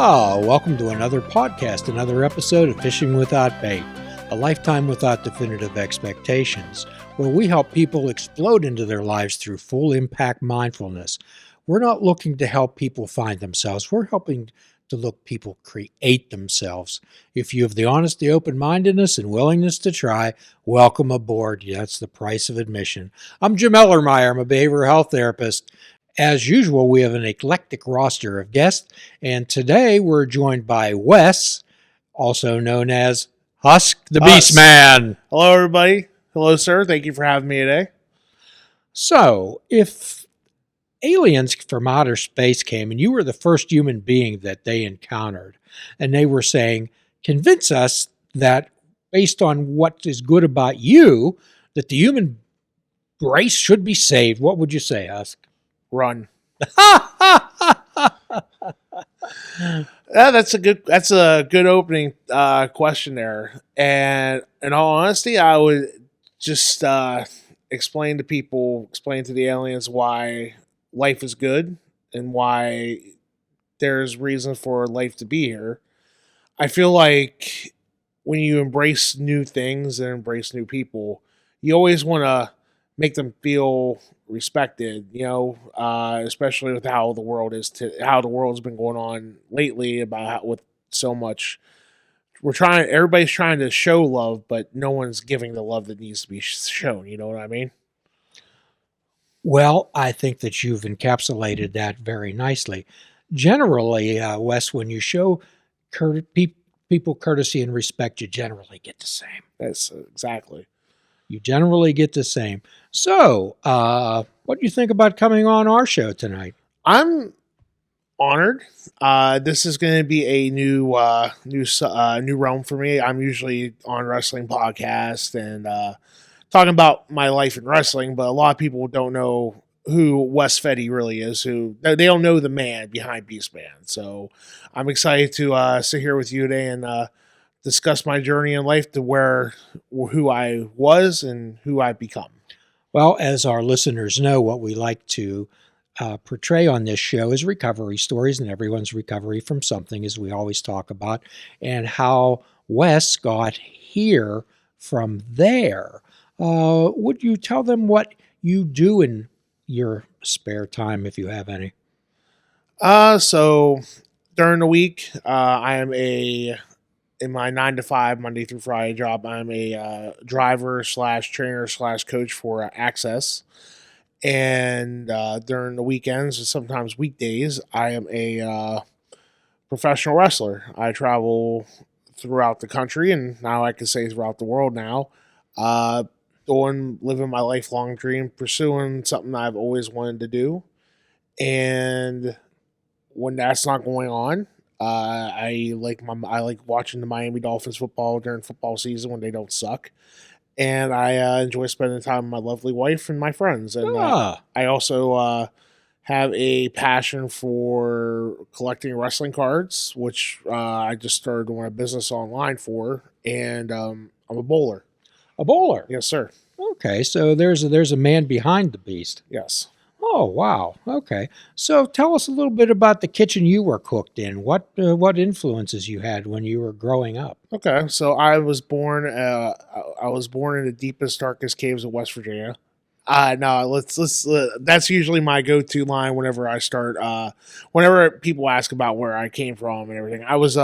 Welcome to another podcast, another episode of Fishing Without Bait, a lifetime without definitive expectations, where we help people explode into their lives through full impact mindfulness. We're not looking to help people find themselves. We're helping to look people create themselves. If you have the honesty, open-mindedness, and willingness to try, welcome aboard. That's the price of admission. I'm Jim Ellermeyer. I'm a behavioral health therapist. As usual, we have an eclectic roster of guests, and today we're joined by Wes, also known as Husk the Beastman. Hello, everybody. Hello, sir. Thank you for having me today. So, if aliens from outer space came and you were the first human being that they encountered, and they were saying, convince us that based on what is good about you, that the human race should be saved, what would you say, Husk? Run. That's a good opening question there. And in all honesty, I would just explain to the aliens why life is good and why there's reason for life to be here. I feel like when you embrace new things and embrace new people, you always want to make them feel respected, especially with how the world's been going on lately with so much. Everybody's trying to show love, but no one's giving the love that needs to be shown. You know what I mean? Well, I think that you've encapsulated that very nicely. Generally, Wes, when you show people courtesy and respect, you generally get the same. That's exactly. You generally get the same. So, what do you think about coming on our show tonight? I'm honored. This is going to be a new realm for me. I'm usually on wrestling podcasts and talking about my life in wrestling, but a lot of people don't know who Wes Fetty really is. They don't know the man behind Beastman. So, I'm excited to sit here with you today and discuss my journey in life to who I was and who I've become. Well, as our listeners know, what we like to portray on this show is recovery stories and everyone's recovery from something, as we always talk about, and how Wes got here from there. Would you tell them what you do in your spare time, if you have any? So during the week, I am in my 9-to-5 Monday through Friday job, I'm a driver / trainer / coach for Access. And during the weekends and sometimes weekdays, I am a professional wrestler. I travel throughout the country, and now I can say throughout the world now, living my lifelong dream, pursuing something I've always wanted to do. And when that's not going on, I like watching the Miami Dolphins football during football season when they don't suck, and I enjoy spending time with my lovely wife and my friends. And I also have a passion for collecting wrestling cards, which I just started doing a business online for. And I'm a bowler. A bowler? Yes, sir. Okay, so there's a man behind the beast. Yes. Oh, wow. Okay. So tell us a little bit about the kitchen you were cooked in. What influences you had when you were growing up? Okay. So I was born in the deepest, darkest caves of West Virginia. No, that's usually my go-to line whenever I start, whenever people ask about where I came from and everything. I was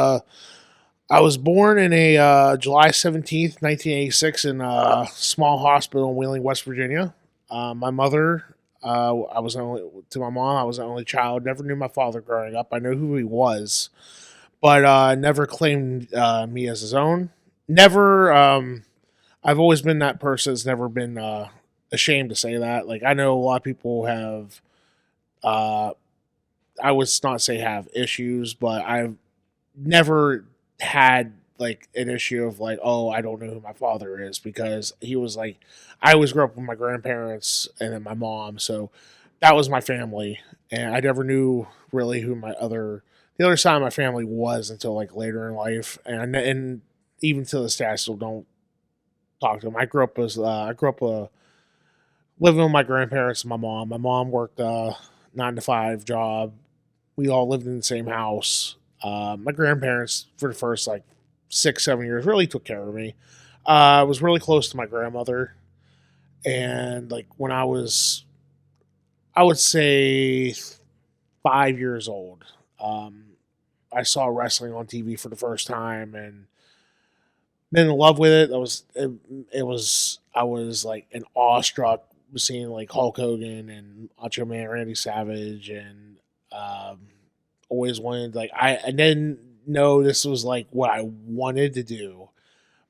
born in a July 17th, 1986 in a small hospital in Wheeling, West Virginia. My mother, I was the only child. Never knew my father growing up. I know who he was, but never claimed me as his own. Never. I've always been that person that's never been ashamed to say that. Like, I know a lot of people have. I would not say have issues, but I've never had like an issue of like, oh, I don't know who my father is, because he was like, I always grew up with my grandparents and then my mom, so that was my family, and I never knew really who the other side of my family was until like later in life, and even to this day I still don't talk to them. I grew up living with my grandparents and my mom. My mom worked a 9-to-5 job. We all lived in the same house. My grandparents, for the first like 6, 7 years, really took care of me. I was really close to my grandmother, and like when I would say 5 years old, um, I saw wrestling on TV for the first time and been in love with it. I was like an awestruck seeing like Hulk Hogan and Macho Man Randy Savage, and um, always wanted like I didn't know this was like what I wanted to do,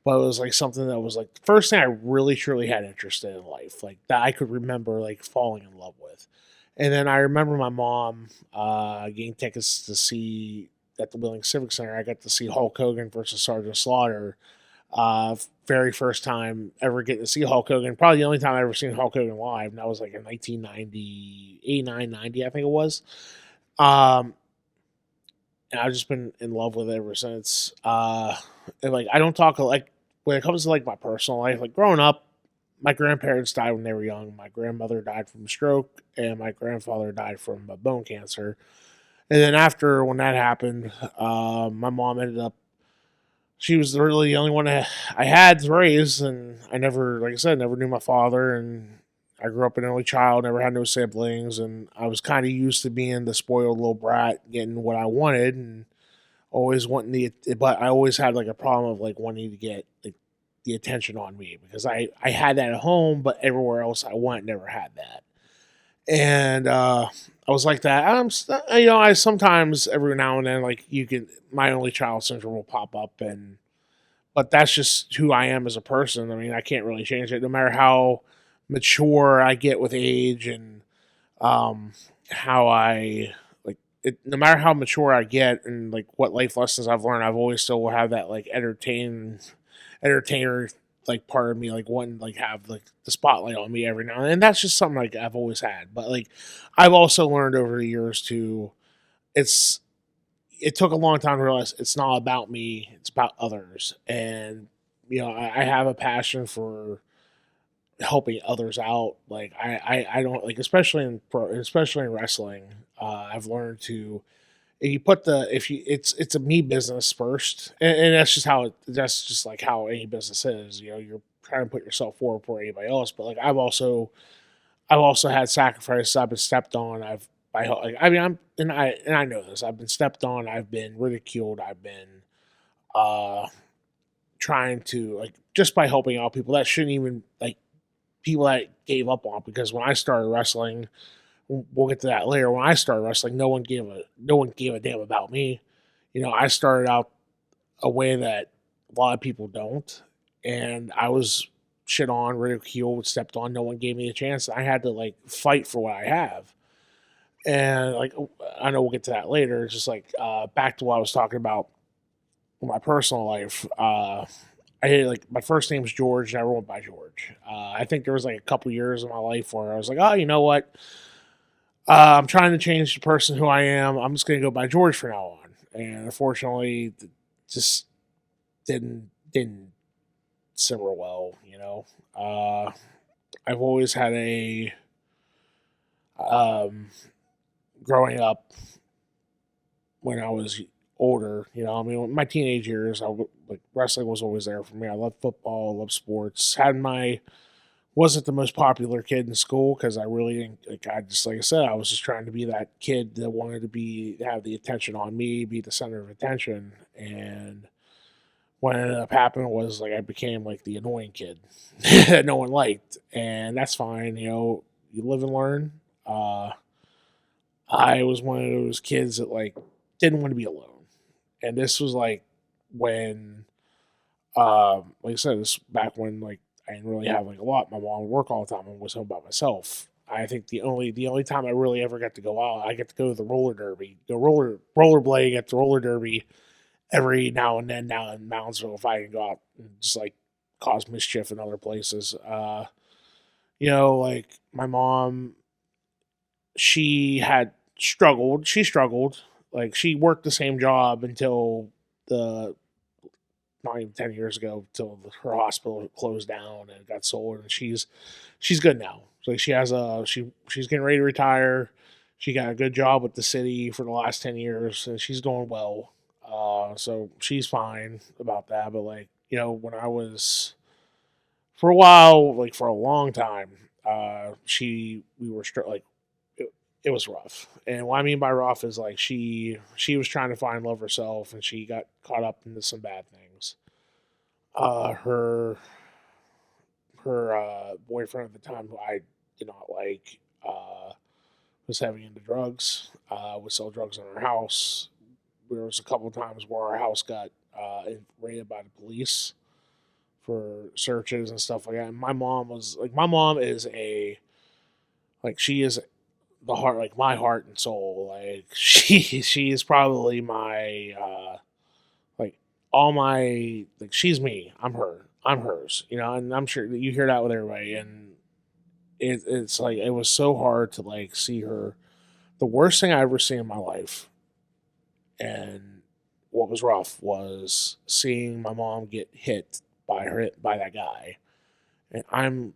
but it was like something that was like the first thing I really truly had interest in life, like that I could remember like falling in love with. And then I remember my mom getting tickets to see at the Wheeling Civic Center. I got to see Hulk Hogan versus Sergeant Slaughter. Very first time ever getting to see Hulk Hogan. Probably the only time I ever seen Hulk Hogan live. And that was like in 1990, 89, 90, I think it was. Um, and I've just been in love with it ever since. And like I don't talk like when it comes to like my personal life. Like growing up, my grandparents died when they were young. My grandmother died from a stroke, and my grandfather died from bone cancer. And then after when that happened, my mom ended up. She was really the only one I had to raise, and I never, like I said, never knew my father, and I grew up an only child, never had no siblings, and I was kind of used to being the spoiled little brat, getting what I wanted, and always wanting but I always had like a problem of like wanting to get like the attention on me because I had that at home, but everywhere else I went never had that. And I was like that. I sometimes every now and then like you can my only child syndrome will pop up, and but that's just who I am as a person. I mean, I can't really change it, no matter how mature I get with age, and um, how I like it. No matter how mature I get, and like what life lessons I've learned, I've always still will have that like entertainer like part of me like wanting like have like the spotlight on me every now and then. And that's just something like I've always had. But like I've also learned over the years to it's it took a long time to realize it's not about me, it's about others. And I have a passion for helping others out. Like I don't like especially in wrestling. I've learned to you put the if you it's a me business first, and that's just like how any business is. You're trying to put yourself forward before anybody else. But like I've also had sacrifices. I've been stepped on. I mean I know this. I've been stepped on. I've been ridiculed. I've been uh trying to like just by helping out people that shouldn't even like people that gave up on, because when I started wrestling, we'll get to that later. When I started wrestling, no one gave a damn about me. I started out a way that a lot of people don't, and I was shit on, ridiculed, stepped on. No one gave me a chance. I had to like fight for what I have, and like I know we'll get to that later. It's just like back to what I was talking about in my personal life. Like my first name's George, and I went by George. I think there was like a couple years in my life where I was like, oh, you know what? I'm trying to change the person who I am. I'm just going to go by George from now on. And unfortunately, just didn't simmer well. I've always had a um, growing up when I was older. I mean, my teenage years, like wrestling was always there for me. I love football, I love sports. Had my wasn't the most popular kid in school because I really didn't like. Like I said, I was just trying to be that kid that wanted to have the attention on me, be the center of attention. And what ended up happening was like I became like the annoying kid that no one liked, and that's fine. You live and learn. I was one of those kids that like didn't want to be alone, and this was like when, like I said, this back when like I didn't really have like a lot. My mom would work all the time and was home by myself. I think the only time I really ever got to go out, I get to go to the roller derby, go rollerblade at the roller derby every now and then down in Moundsville if I can go out and just like cause mischief in other places. Like my mom, she struggled. Like she worked the same job until the not even 10 years ago till her hospital closed down and got sold, and she's good now. Like she's getting ready to retire. She got a good job with the city for the last 10 years, and she's going well. So she's fine about that. But like, when I was for a while, like for a long time, we were like it was rough. And what I mean by rough is like she was trying to find love herself, and she got caught up into some bad things. Her boyfriend at the time, who I did not like, was heavy into drugs. Would sell drugs in our house. There was a couple of times where our house got raided by the police for searches and stuff like that. And my mom is she is the heart, like my heart and soul. Like she is probably my like all my like she's me. I'm her. I'm hers. And I'm sure that you hear that with everybody. And it's like it was so hard to like see her. The worst thing I ever seen in my life, and what was rough was seeing my mom get hit by that guy. And I'm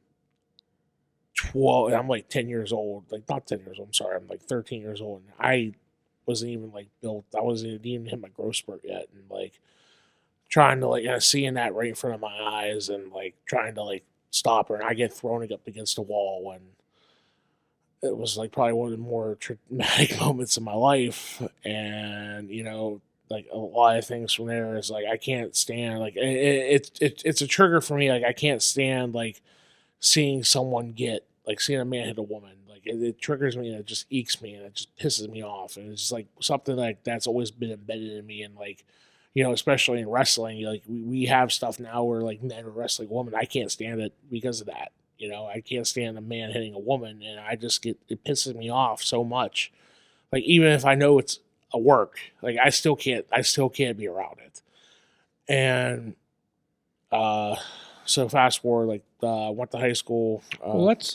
12. I'm like 10 years old. Like not 10 years old. I'm sorry. I'm like 13 years old. And I wasn't even like built. I wasn't even hit my growth spurt yet. And like trying to like seeing that right in front of my eyes and like trying to like stop her. And I get thrown up against a wall, and it was like probably one of the more traumatic moments in my life. And like a lot of things from there is like I can't stand like it's a trigger for me. Like I can't stand like seeing seeing a man hit a woman. Like it triggers me, and it just ekes me, and it just pisses me off. And it's just like something like that's always been embedded in me. And like especially in wrestling, like we have stuff now where like men are wrestling women. I can't stand it because of that. I can't stand a man hitting a woman, and it pisses me off so much. Like even if I know it's a work, like I still can't be around it. And so fast forward, like went to high school. Well, let's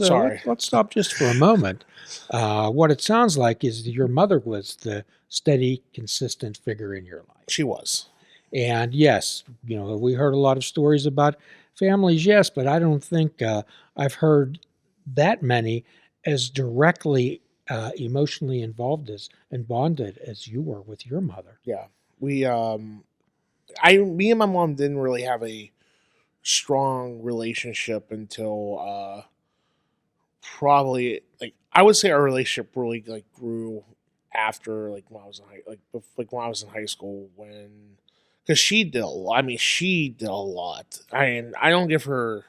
stop just for a moment. What it sounds like is that your mother was the steady, consistent figure in your life. She was. And yes, we heard a lot of stories about families, yes, but I don't think I've heard that many as directly emotionally involved and bonded as you were with your mother. Yeah. Me and my mom didn't really have a strong relationship until probably like I would say our relationship really like grew after like when I was when I was in high school, when because she did a lot. I mean, she did a lot. I don't give her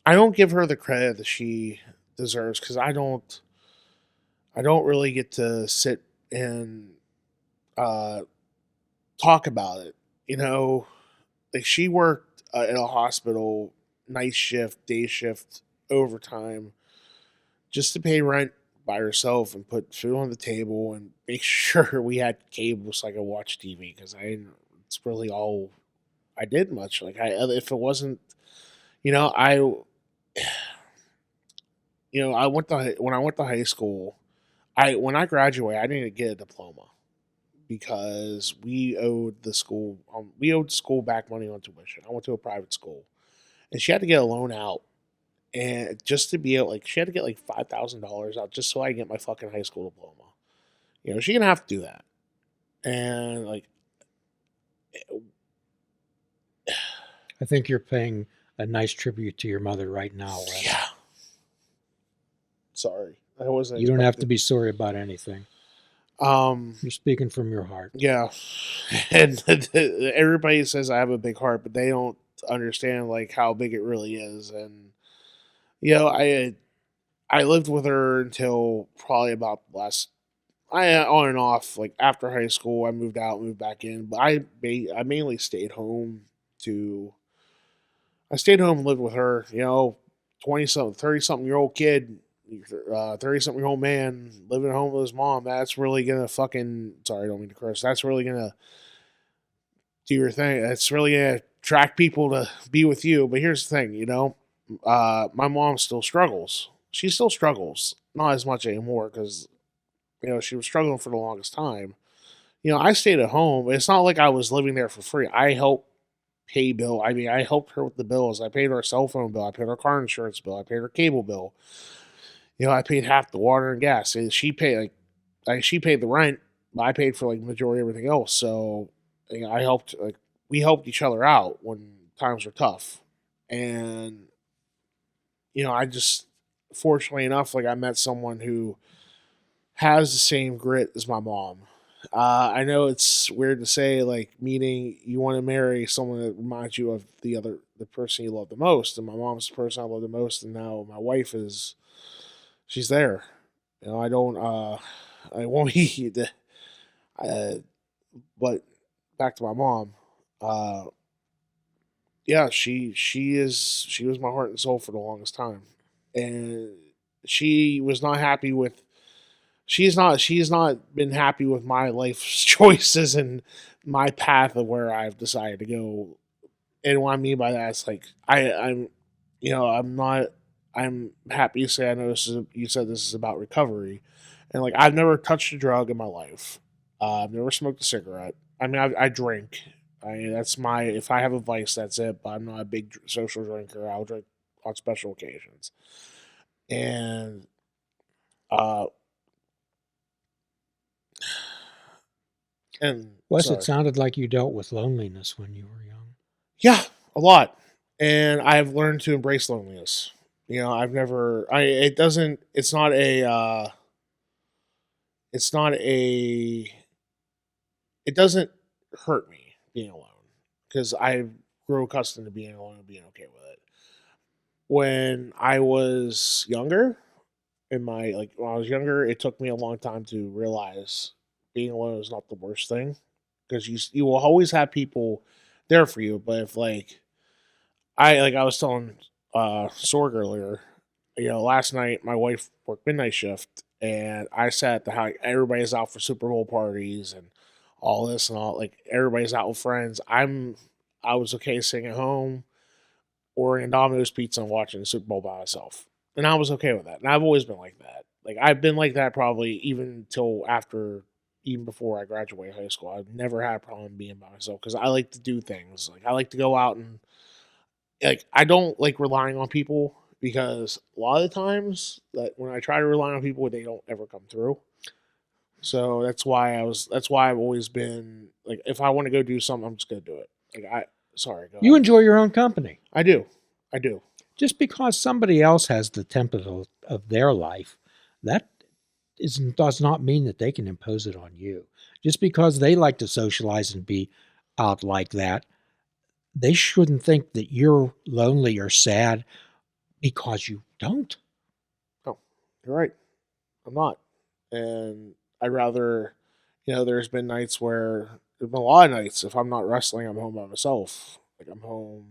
the credit that she deserves, because I don't really get to sit and talk about it. Like she worked at a hospital, night shift, day shift, overtime, just to pay rent by herself and put food on the table and make sure we had cable so I could watch TV, because it's really all I did much. Like if it wasn't, I when I went to high school, when I graduated, I didn't get a diploma because we owed school back money on tuition. I went to a private school, and she had to get a loan out, and just to be able, like, she had to get like $5,000 out just so I could get my fucking high school diploma. She's gonna have to do that, and like, I think you're paying a nice tribute to your mother right now, Wes. Yeah. Sorry, I wasn't. You don't have to be sorry about anything. You're speaking from your heart. Yeah, and everybody says I have a big heart, but they don't understand like how big it really is. And I lived with her until probably about on and off. Like after high school, I moved out, moved back in, but I mainly stayed home and lived with her. 20-something, 30-something year old kid. 30-something year old man living at home with his mom. That's really gonna sorry, I don't mean to curse. That's really gonna do your thing. That's really gonna attract people to be with you. But here's the thing, my mom still struggles. She still struggles, not as much anymore because she was struggling for the longest time. I stayed at home. It's not like I was living there for free. I helped pay bill. I mean, I helped her with the bills. I paid her cell phone bill. I paid her car insurance bill. I paid her cable bill. I paid half the water and gas. And she paid she paid the rent, I paid for like majority of everything else. So I helped, like, we helped each other out when times were tough. And, I just, fortunately enough, like, I met someone who has the same grit as my mom. I know it's weird to say, like, meaning you want to marry someone that reminds you of the person you love the most. And my mom's the person I love the most. And now my wife she's there. I don't, I won't be, uh, but back to my mom. Uh, yeah, she was my heart and soul for the longest time, and she was not happy with. She's not been happy with my life's choices and my path of where I've decided to go. And what I mean by that is, like, I'm, I'm not. I'm happy to say I know you said this is about recovery, and like I've never touched a drug in my life. I've never smoked a cigarette. I mean, I drink. That's my, if I have a vice, that's it. But I'm not a big social drinker. I'll drink on special occasions. And uh, Wes, it sorry, sounded like you dealt with loneliness when you were young. yeah, a lot. And I've learned to embrace loneliness. I've never. It doesn't. It's not a. It's not a. It doesn't hurt me being alone because I grew accustomed to being alone and being okay with it. When I was younger, when I was younger, it took me a long time to realize being alone is not the worst thing, because you will always have people there for you. But if, like, I was telling Sorg earlier, last night my wife worked midnight shift, and I sat at the house. Everybody's out for Super Bowl parties and all this and all. Like, everybody's out with friends. I was okay sitting at home ordering Domino's pizza and watching the Super Bowl by myself, and I was okay with that. And I've always been like that. Like, I've been like that probably even before I graduated high school. I've never had a problem being by myself because I like to do things. Like, I like to go out and, like, I don't like relying on people, because a lot of the times that when I try to rely on people, they don't ever come through. So that's why I've always been like, if I want to go do something, I'm just gonna do it. Like, sorry, go You ahead. enjoy your own company. I do. I do. Just because somebody else has the template of their life, that does not mean that they can impose it on you. Just because they like to socialize and be out like that, they shouldn't think that you're lonely or sad because you don't. Oh, you're right. I'm not. And I'd rather, there's been nights where, there's been a lot of nights, if I'm not wrestling, I'm home by myself. Like, I'm home.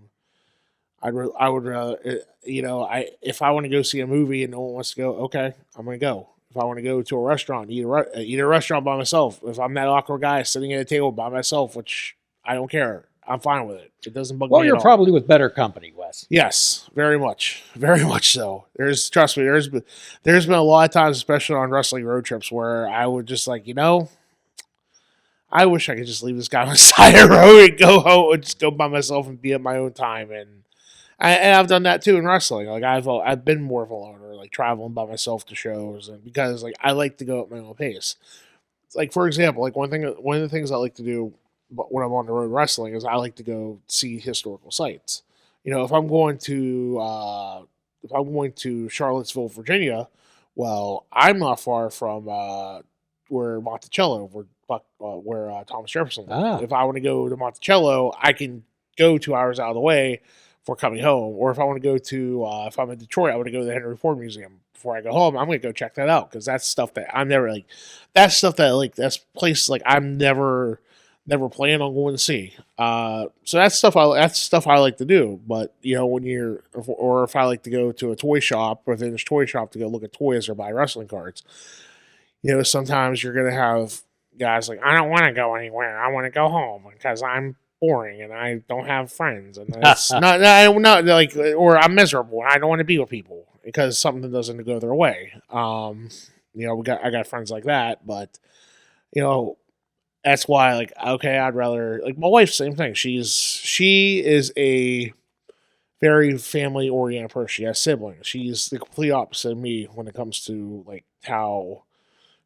I would rather, if I want to go see a movie and no one wants to go, okay, I'm going to go. If I want to go to a restaurant, eat a restaurant by myself. If I'm that awkward guy sitting at a table by myself, which I don't care, I'm fine with it. It doesn't bug Well, me at you're all. probably with better company, Wes. Yes, very much so. Trust me, there's been a lot of times, especially on wrestling road trips, where I would just, like, I wish I could just leave this guy on the side of the road and go home and just go by myself and be at my own time. And I've done that too in wrestling. Like, I've been more of a loner, like traveling by myself to shows, and because, like, I like to go at my own pace. Like, for example, like, one of the things I like to do when I'm on the road wrestling is I like to go see historical sites. If I'm going to Charlottesville, Virginia, well, I'm not far from where Monticello, where Thomas Jefferson lived. Ah, If I want to go to Monticello, I can go 2 hours out of the way for coming home. Or if I want to go to, if I'm in Detroit, I want to go to the Henry Ford Museum. Before I go home, I'm going to go check that out, because that's stuff that I'm never, like, that's stuff that, like, that's places, like, I'm never plan on going to see. So that's stuff I like to do. But, or if I like to go to a toy shop or vintage toy shop to go look at toys or buy wrestling cards, sometimes you're gonna have guys like, I don't want to go anywhere. I want to go home because I'm boring and I don't have friends, and it's not like, or I'm miserable and I don't want to be with people because something doesn't go their way. I got friends like that, but you know that's why, like, okay, I'd rather, like, my wife, same thing. She is a very family oriented person. She has siblings. She's the complete opposite of me when it comes to, like, how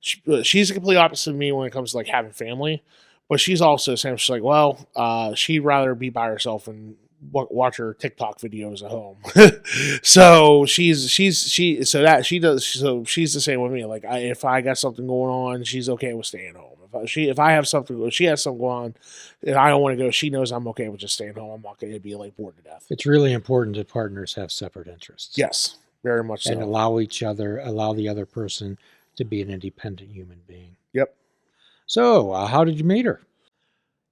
she's the complete opposite of me when it comes to like having family, but she's also the same. She's like, well, she'd rather be by herself and watch her TikTok videos at home. So she's the same with me. Like if I got something going on, she's okay with staying home. If I have something, if she has something going on, and I don't want to go, she knows I'm okay with just staying home. I'm not going to be like bored to death. It's really important that partners have separate interests. Yes, very much so. And allow the other person to be an independent human being. Yep. So, how did you meet her?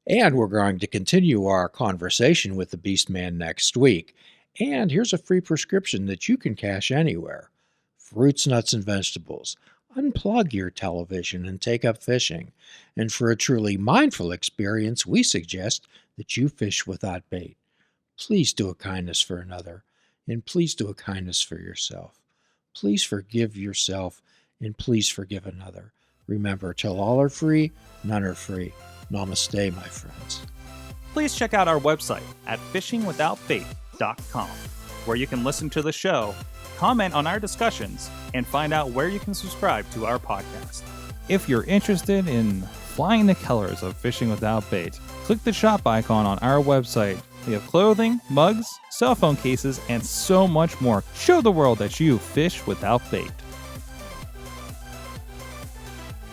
And we're going to continue our conversation with the Beastman next week. And here's a free prescription that you can cash anywhere. Fruits, nuts, and vegetables. Unplug your television and take up fishing. And for a truly mindful experience, we suggest that you fish without bait. Please do a kindness for another, and please do a kindness for yourself. Please forgive yourself, and please forgive another. Remember, till all are free, none are free. Namaste, my friends. Please check out our website at fishingwithoutbait.com, where you can listen to the show, comment on our discussions, and find out where you can subscribe to our podcast. If you're interested in flying the colors of Fishing Without Bait, click the shop icon on our website. We have clothing, mugs, cell phone cases, and so much more. Show the world that you fish without bait.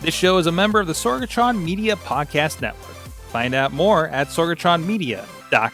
This show is a member of the Sorgatron Media Podcast Network. Find out more at sorgatronmedia.com.